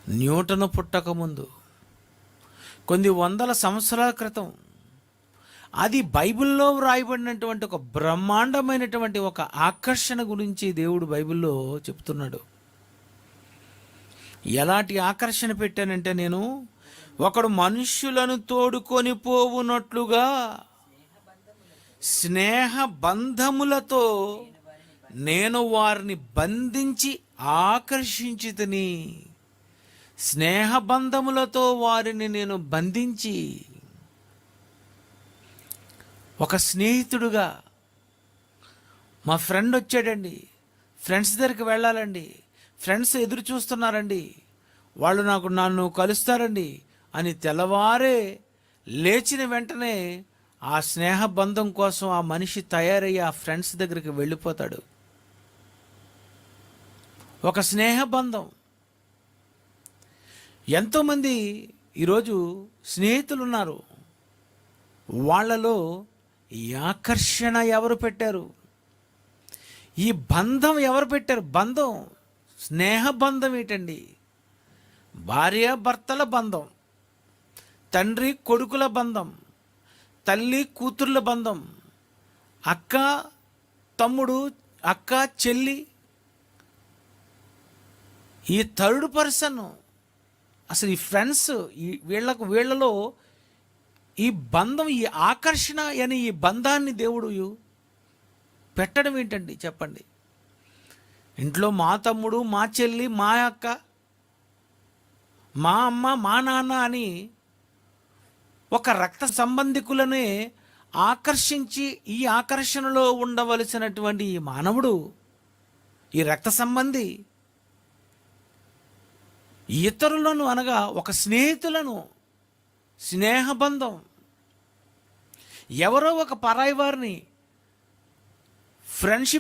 Newton పుట్టకముందు కొన్ని వందల సంవత్సరాల క్రితం అది బైబిల్లో వ్రాయబడినటువంటి ఒక బ్రహ్మాండమైనటువంటి ఒక ఆకర్షణ గురించి దేవుడు బైబిల్లో చెప్తున్నాడు. ఎలాంటి ఆకర్షణ పెట్టానంటే, నేను ఒకడు మనుష్యులను తోడుకొని పోవునట్లుగా స్నేహ బంధములతో నేను వారిని బంధించి ఆకర్షించితిని. స్నేహబంధములతో వారిని నేను బంధించి, ఒక స్నేహితుడుగా మా ఫ్రెండ్ వచ్చాడండి, ఫ్రెండ్స్ దగ్గరికి వెళ్ళాలండి, ఫ్రెండ్స్ ఎదురు చూస్తున్నారండి, వాళ్ళు నన్ను కలుస్తారండి అని తెల్లవారే లేచిన వెంటనే ఆ స్నేహబంధం కోసం ఆ మనిషి తయారయ్యి ఆ ఫ్రెండ్స్ దగ్గరికి వెళ్ళిపోతాడు. ఒక స్నేహబంధం. ఎంతోమంది ఈరోజు స్నేహితులు ఉన్నారు. వాళ్ళలో ఈ ఆకర్షణ ఎవరు పెట్టారు? ఈ బంధం ఎవరు పెట్టారు? బంధం, స్నేహబంధం ఏంటండి? భార్యాభర్తల బంధం, తండ్రి కొడుకుల బంధం, తల్లి కూతుర్ల బంధం, అక్క తమ్ముడు, అక్క చెల్లి, ఈ థర్డ్ పర్సన్, అసలు ఈ ఫ్రెండ్స్, వీళ్ళలో ఈ బంధం, ఈ ఆకర్షణ అని ఈ బంధాన్ని దేవుడు పెట్టడం ఏంటండి చెప్పండి? ఇంట్లో మా తమ్ముడు, మా చెల్లి, మా అక్క, మా అమ్మ, మా నాన్న అని ఒక రక్త సంబంధికులనే ఆకర్షించి, ఈ ఆకర్షణలో ఉండవలసినటువంటి ఈ మానవుడు, ఈ రక్త సంబంధి ఇతరులను, అనగా ఒక స్నేహితులను, స్నేహబంధం, ఎవరో ఒక పరాయి వారిని ఫ్రెండ్షిప్